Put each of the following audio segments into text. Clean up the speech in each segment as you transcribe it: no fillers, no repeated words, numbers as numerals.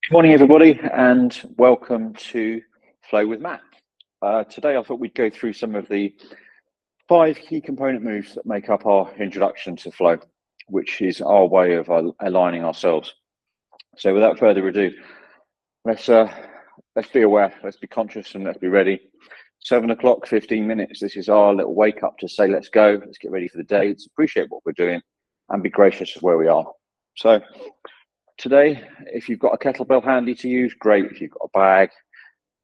Good morning, everybody, and welcome to Flow with Matt. Today, I thought we'd go through some of the 5 key component moves that make up our introduction to flow, which is our way of aligning ourselves. So, without further ado, let's be aware, let's be conscious, and let's be ready. 7 o'clock, 15 minutes. This is our little wake up to say, let's go, let's get ready for the day, let's appreciate what we're doing, and be gracious of where we are. So, today, if you've got a kettlebell handy to use, great. If you've got a bag,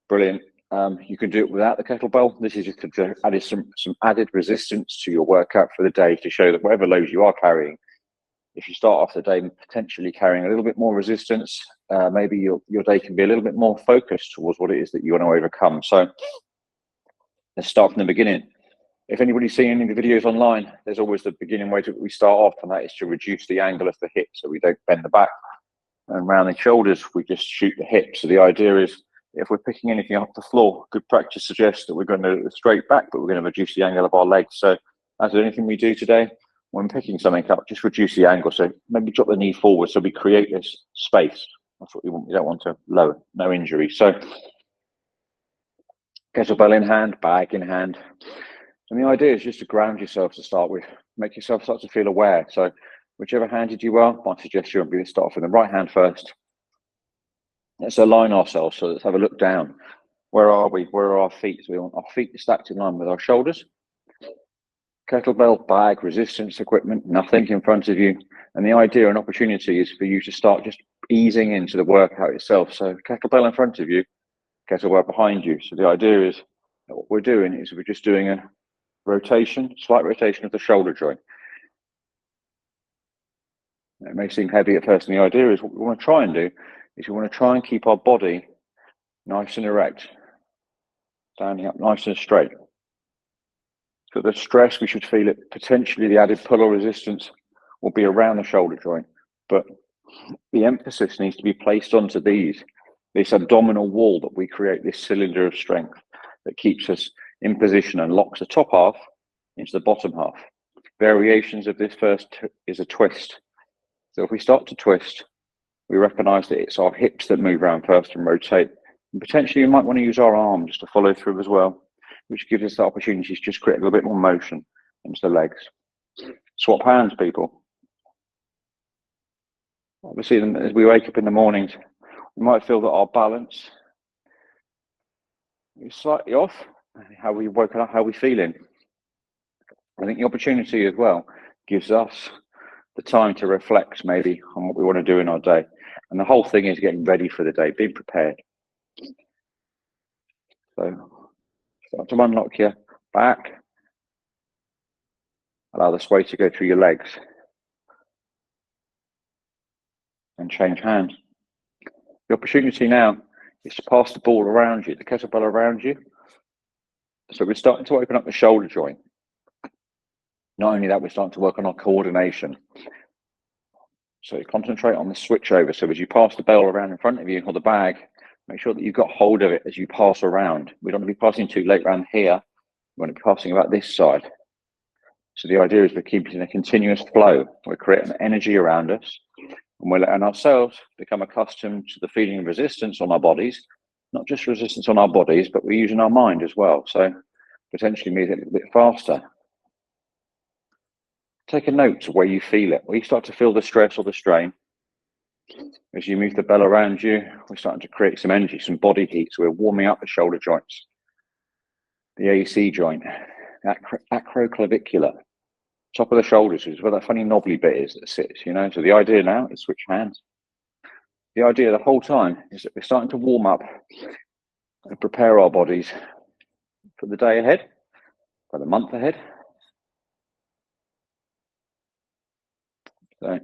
brilliant. You can do it without the kettlebell. This is just to add some added resistance to your workout for the day to show that whatever loads you are carrying, if you start off the day potentially carrying a little bit more resistance, maybe your day can be a little bit more focused towards what it is that you want to overcome. So let's start from the beginning. If anybody's seen any of the videos online, there's always the beginning way that we start off, and that is to reduce the angle of the hip so we don't bend the back. And around the shoulders, we just shoot the hips. So the idea is, if we're picking anything off the floor, good practice suggests that we're going to straight back, but we're going to reduce the angle of our legs. So as with anything we do today, when picking something up, just reduce the angle. So maybe drop the knee forward so we create this space. That's what we want. We don't want to lower, no injury. So kettlebell in hand, bag in hand. And the idea is just to ground yourself to start with. Make yourself start to feel aware. So whichever handed you are, my suggestion would be to start off with the right hand first. Let's align ourselves. So let's have a look down. Where are we? Where are our feet? So we want our feet stacked in line with our shoulders. Kettlebell, bag, resistance equipment, nothing in front of you. And the idea and opportunity is for you to start just easing into the workout itself. So kettlebell in front of you, kettlebell behind you. So the idea is that what we're doing is we're just doing a rotation, slight rotation of the shoulder joint. It may seem heavy at first, and the idea is what we want to try and do is we want to try and keep our body nice and erect, standing up nice and straight. So the stress, we should feel it, potentially the added pull or resistance will be around the shoulder joint, but the emphasis needs to be placed onto this abdominal wall that we create, this cylinder of strength that keeps us in position and locks the top half into the bottom half. Variations of this first is a twist. So if we start to twist, we recognize that it's our hips that move around first and rotate. And potentially you might want to use our arms to follow through as well, which gives us the opportunity to just create a little bit more motion into the legs. Swap hands, people. Obviously, as we wake up in the mornings, we might feel that our balance is slightly off. How we woken up, how we feeling. I think the opportunity as well gives us the time to reflect maybe on what we want to do in our day. And the whole thing is getting ready for the day, being prepared. So start to unlock your back. Allow the sway to go through your legs. And change hands. The opportunity now is to pass the ball around you, the kettlebell around you. So we're starting to open up the shoulder joint. Not only that, we're starting to work on our coordination. So concentrate on the switch over. So as you pass the bell around in front of you or the bag, make sure that you've got hold of it as you pass around. We don't want to be passing too late around here. We want to be passing about this side. So the idea is we're keeping a continuous flow. We're creating energy around us, and we're letting ourselves become accustomed to the feeling of resistance on our bodies. Not just resistance on our bodies, but we're using our mind as well. So potentially move it a little bit faster. Take a note to where you feel it, where you start to feel the stress or the strain. As you move the bell around you, we're starting to create some energy, some body heat. So we're warming up the shoulder joints, the AC joint, acroclavicular, top of the shoulders, which is where that funny knobbly bit is that sits, you know. So the idea now is switch hands. The idea the whole time is that we're starting to warm up and prepare our bodies for the day ahead, for the month ahead. So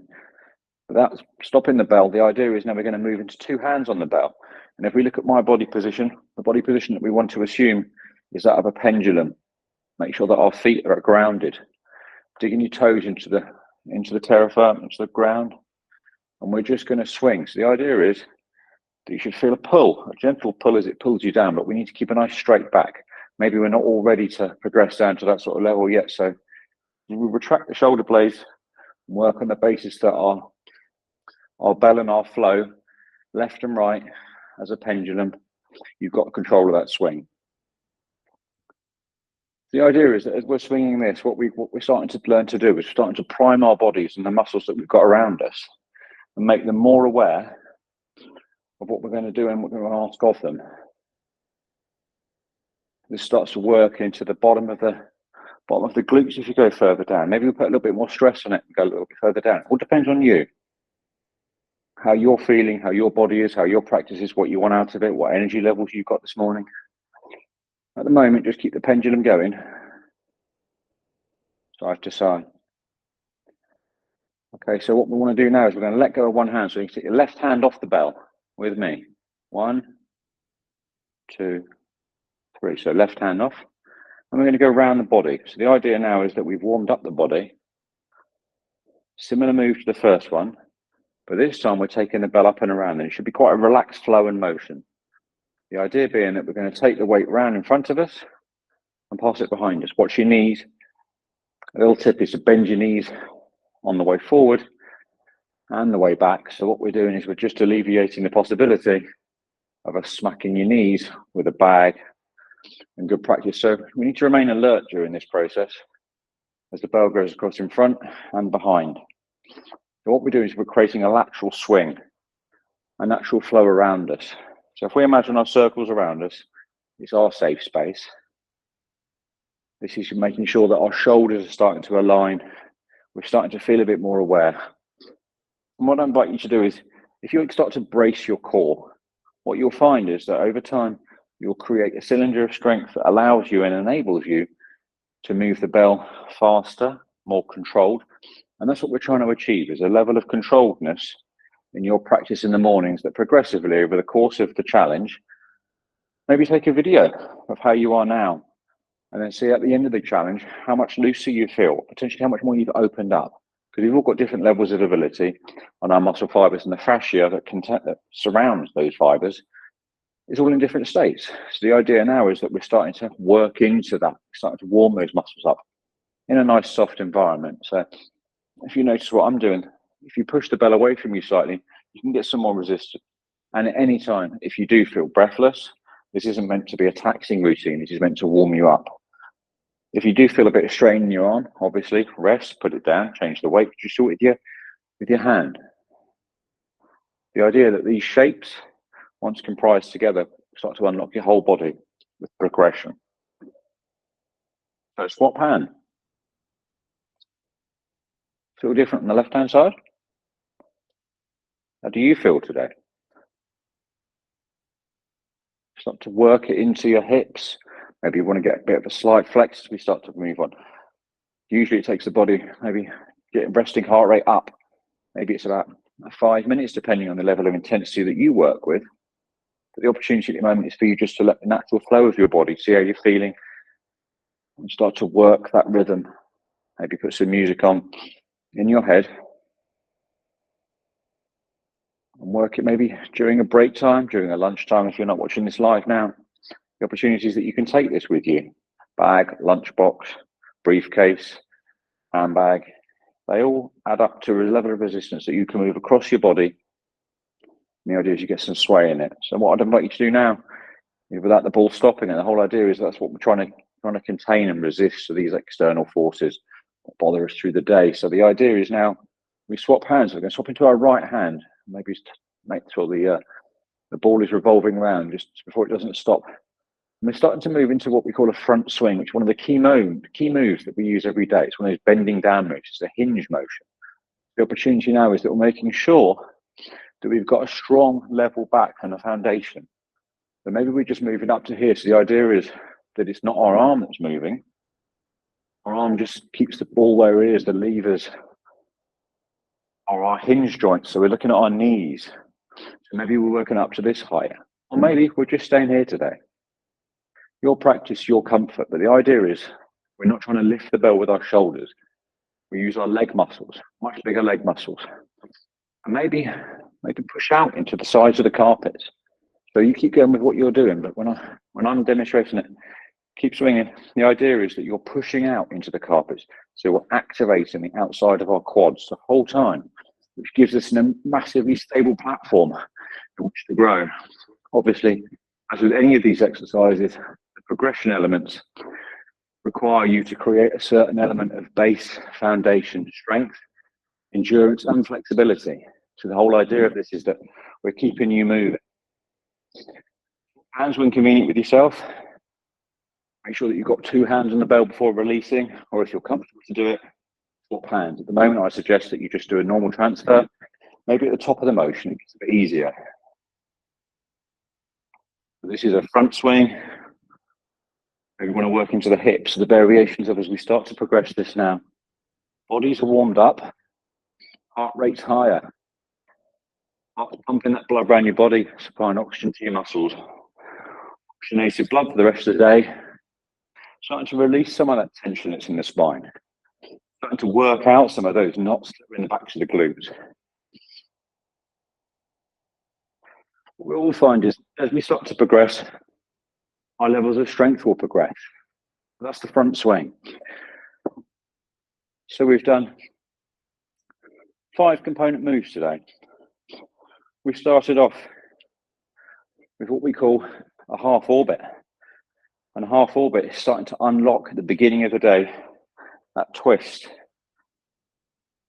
without stopping the bell, the idea is now we're going to move into 2 hands on the bell. And if we look at my body position, the body position that we want to assume is that of a pendulum. Make sure that our feet are grounded. Digging your toes into the terra firma, into the ground. And we're just going to swing. So the idea is that you should feel a pull, a gentle pull as it pulls you down, but we need to keep a nice straight back. Maybe we're not all ready to progress down to that sort of level yet. So we retract the shoulder blades and work on the basis that our bell and our flow left and right as a pendulum. You've got control of that swing. The idea is that as we're swinging this, what we're starting to learn to do is starting to prime our bodies and the muscles that we've got around us and make them more aware of what we're going to do and what we're going to ask of them. This starts to work into the bottom of the glutes if you go further down. Maybe we'll put a little bit more stress on it and go a little bit further down. It all depends on you. How you're feeling, how your body is, how your practice is, what you want out of it, what energy levels you've got this morning. At the moment, just keep the pendulum going, side to side. Okay, so what we want to do now is we're going to let go of one hand. So you can take your left hand off the bell with me. 1, 2, 3. So left hand off. And we're going to go around the body. So the idea now is that we've warmed up the body. Similar move to the first one. But this time we're taking the bell up and around, and it should be quite a relaxed flow and motion. The idea being that we're going to take the weight round in front of us and pass it behind us. Watch your knees. A little tip is to bend your knees on the way forward and the way back. So what we're doing is we're just alleviating the possibility of us smacking your knees with a bag, and good practice. So we need to remain alert during this process as the bell goes across in front and behind. So what we're doing is we're creating a lateral swing, a natural flow around us. So if we imagine our circles around us, it's our safe space. This is making sure that our shoulders are starting to align. We're starting to feel a bit more aware. And what I invite you to do is, if you start to brace your core, what you'll find is that over time, you'll create a cylinder of strength that allows you and enables you to move the bell faster, more controlled. And that's what we're trying to achieve, is a level of controlledness in your practice in the mornings that progressively over the course of the challenge, maybe take a video of how you are now and then see at the end of the challenge how much looser you feel, potentially how much more you've opened up. Because we've all got different levels of ability on our muscle fibers, and the fascia that surrounds those fibers is all in different states. So the idea now is that we're starting to work into that, starting to warm those muscles up in a nice soft environment. So if you notice what I'm doing, if you push the bell away from you slightly, you can get some more resistance. And at any time, if you do feel breathless, this isn't meant to be a taxing routine. This is meant to warm you up. If you do feel a bit of strain in your arm, obviously rest, put it down, change the weight, just do it with your hand. The idea that these shapes, once comprised together, start to unlock your whole body with progression. So swap hand. Feel different on the left-hand side? How do you feel today? Start to work it into your hips. Maybe you want to get a bit of a slight flex as we start to move on. Usually it takes the body, maybe getting resting heart rate up. Maybe it's about 5 minutes, depending on the level of intensity that you work with. But the opportunity at the moment is for you just to let the natural flow of your body, see how you're feeling, and start to work that rhythm. Maybe put some music on in your head and work it maybe during a break time, during a lunchtime if you're not watching this live now. The opportunities that you can take this with you. Bag, lunchbox, briefcase, handbag. They all add up to a level of resistance that you can move across your body. And the idea is you get some sway in it. So what I'd invite you to do now is, without the ball stopping, and the whole idea is that's what we're trying to contain and resist, so these external forces that bother us through the day. So the idea is now we swap hands. We're going to swap into our right hand. Maybe make sure the ball is revolving around just before it doesn't stop. And we're starting to move into what we call a front swing, which is one of the key moves that we use every day. It's one of those bending down moves. It's a hinge motion. The opportunity now is that we're making sure that we've got a strong level back and a foundation. But maybe we're just moving up to here. So the idea is that it's not our arm that's moving. Our arm just keeps the ball where it is. The levers are our hinge joints. So we're looking at our knees. So maybe we're working up to this height. Or maybe we're just staying here today. Your practice, your comfort. But the idea is we're not trying to lift the bell with our shoulders. We use our leg muscles, much bigger leg muscles. And maybe push out into the sides of the carpets. So you keep going with what you're doing, but when I'm demonstrating it, keep swinging. The idea is that you're pushing out into the carpets. So we're activating the outside of our quads the whole time, which gives us a massively stable platform in which to grow. Obviously, as with any of these exercises, the progression elements require you to create a certain element of base foundation strength, endurance, and flexibility. So the whole idea of this is that we're keeping you moving. Hands when convenient with yourself. Make sure that you've got 2 hands on the bell before releasing, or if you're comfortable to do it, swap hands. At the moment, I suggest that you just do a normal transfer. Maybe at the top of the motion, it gets a bit easier. This is a front swing. Maybe we want to work into the hips, the variations of as we start to progress this now. Bodies are warmed up, heart rate's higher. Heart's pumping that blood around your body, supplying oxygen to your muscles. Oxygenated blood for the rest of the day. Starting to release some of that tension that's in the spine. Starting to work out some of those knots that are in the backs of the glutes. What we'll find is as we start to progress, our levels of strength will progress. That's the front swing. So we've done 5 component moves today. We started off with what we call a half orbit. And a half orbit is starting to unlock at the beginning of the day that twist.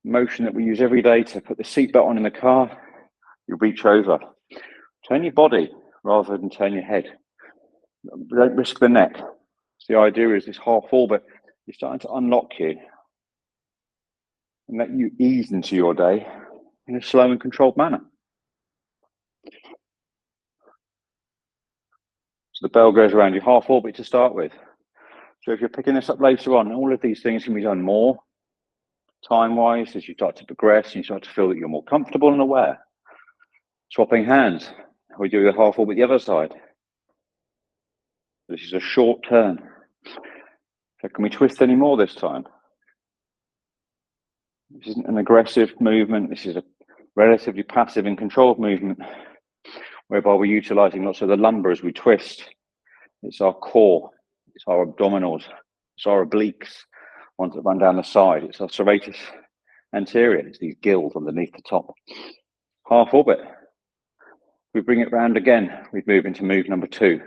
Motion that we use every day to put the seatbelt on in the car. You reach over. Turn your body rather than turn your head. Don't risk the neck. So the idea is this half orbit is starting to unlock you and let you ease into your day in a slow and controlled manner. So the bell goes around your half orbit to start with. So if you're picking this up later on, all of these things can be done more time-wise as you start to progress and you start to feel that you're more comfortable and aware. Swapping hands. We do the half orbit the other side. This is a short turn. So can we twist any more this time? This isn't an aggressive movement. This is a relatively passive and controlled movement whereby we're utilizing lots of the lumbar as we twist. It's our core, it's our abdominals, it's our obliques, ones that run down the side. It's our serratus anterior. It's these gills underneath the top. Half orbit. We bring it round again. We move into move number 2,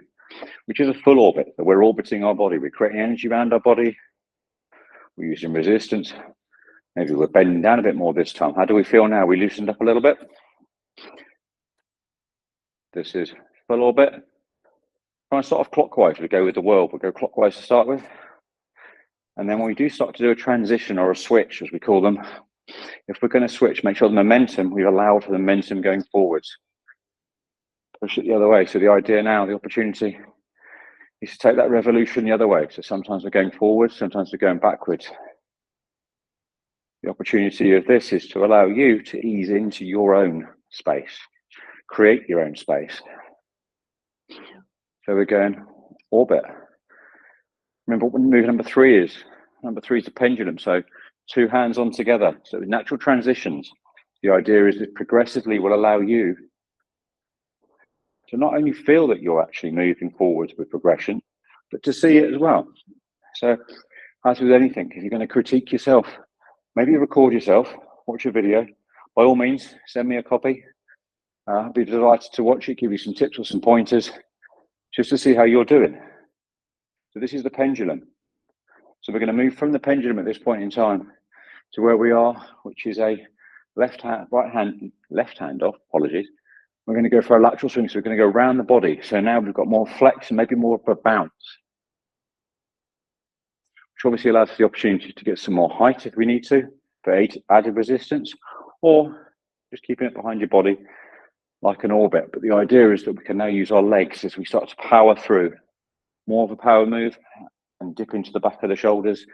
which is a full orbit. So we're orbiting our body. We're creating energy around our body. We're using resistance. Maybe we're bending down a bit more this time. How do we feel now? We loosened up a little bit. This is full orbit. Try and start off clockwise. We go with the world. We'll go clockwise to start with. And then when we do start to do a transition or a switch, as we call them, if we're going to switch, make sure the momentum, we've allowed for the momentum going forwards. Push it the other way. So the idea now, the opportunity is to take that revolution the other way. So sometimes we're going forwards, sometimes we're going backwards. The opportunity of this is to allow you to ease into your own space, create your own space. So we're going orbit. Remember what move number 3 is. Number 3 is the pendulum. So 2 hands on together. So with natural transitions, the idea is that progressively will allow you to not only feel that you're actually moving forwards with progression, but to see it as well. So as with anything, if you're going to critique yourself, maybe record yourself, watch a video. By all means, send me a copy. I'd be delighted to watch it, give you some tips or some pointers, just to see how you're doing. So this is the pendulum. So we're going to move from the pendulum at this point in time to where we are, which is a left hand off, apologies. We're going to go for a lateral swing, so we're going to go around the body. So now we've got more flex and maybe more of a bounce, which obviously allows us the opportunity to get some more height if we need to, for added resistance, or just keeping it behind your body like an orbit. But the idea is that we can now use our legs as we start to power through. More of a power move and dip into the back of the shoulders.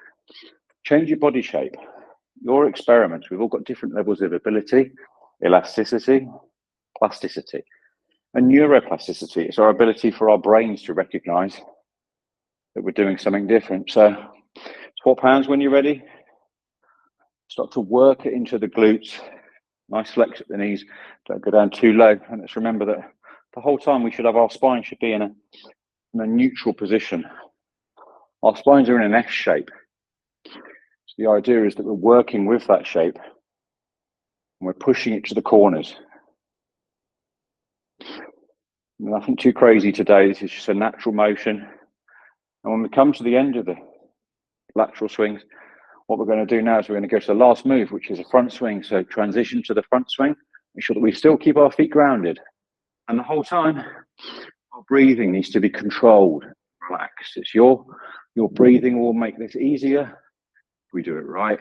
Change your body shape. Your experiments, we've all got different levels of ability, elasticity, plasticity, and neuroplasticity. It's our ability for our brains to recognize that we're doing something different. So swap hands when you're ready. Start to work it into the glutes. Nice flex at the knees. Don't go down too low. And let's remember that the whole time we should have our spine should be in a neutral position. Our spines are in an S shape. So the idea is that we're working with that shape and we're pushing it to the corners. Nothing too crazy today. This is just a natural motion. And when we come to the end of the lateral swings, what we're going to do now is we're going to go to the last move, which is a front swing. So transition to the front swing. Make sure that we still keep our feet grounded. And the whole time, our breathing needs to be controlled, relaxed. It's your breathing will make this easier if we do it right.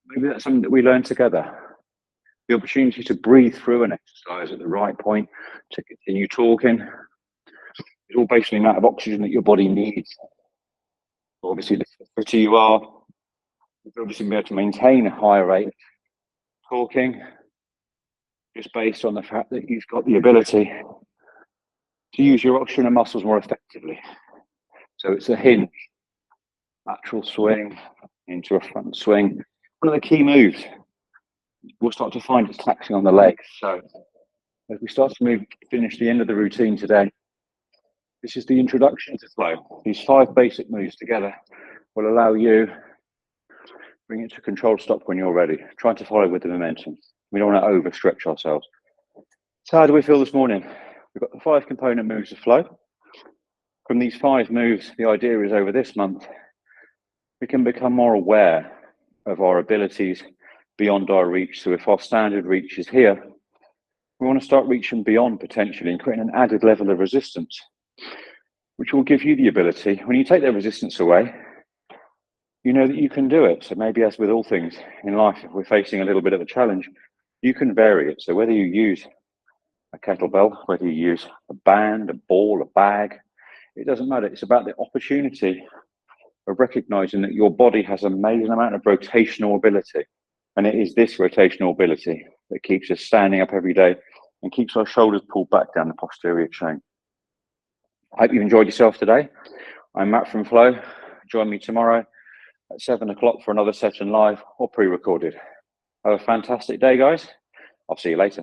Maybe that's something that we learn together. The opportunity to breathe through an exercise at the right point, to continue talking. It's all based on the amount of oxygen that your body needs. Obviously, the fitter you are, you'll obviously be able to maintain a higher rate of talking, just based on the fact that you've got the ability to use your oxygen and muscles more effectively. So it's a hinge, lateral swing into a front swing. One of the key moves, we'll start to find it's taxing on the legs. So as we start to finish the end of the routine today, this is the introduction to flow. These 5 basic moves together will allow you bring it to controlled stop when you're ready. Trying to follow with the momentum. We don't want to overstretch ourselves. So how do we feel this morning? We've got the 5 component moves of flow. From these 5 moves, the idea is over this month, we can become more aware of our abilities beyond our reach. So if our standard reach is here, we want to start reaching beyond potentially and creating an added level of resistance, which will give you the ability, when you take that resistance away, you know that you can do it. So maybe as with all things in life, if we're facing a little bit of a challenge, you can vary it. So whether you use a kettlebell, whether you use a band, a ball, a bag, it doesn't matter. It's about the opportunity of recognizing that your body has an amazing amount of rotational ability. And it is this rotational ability that keeps us standing up every day and keeps our shoulders pulled back down the posterior chain. I hope you've enjoyed yourself today. I'm Matt from Flow. Join me tomorrow at 7 o'clock for another session live or pre-recorded. Have a fantastic day, guys. I'll see you later.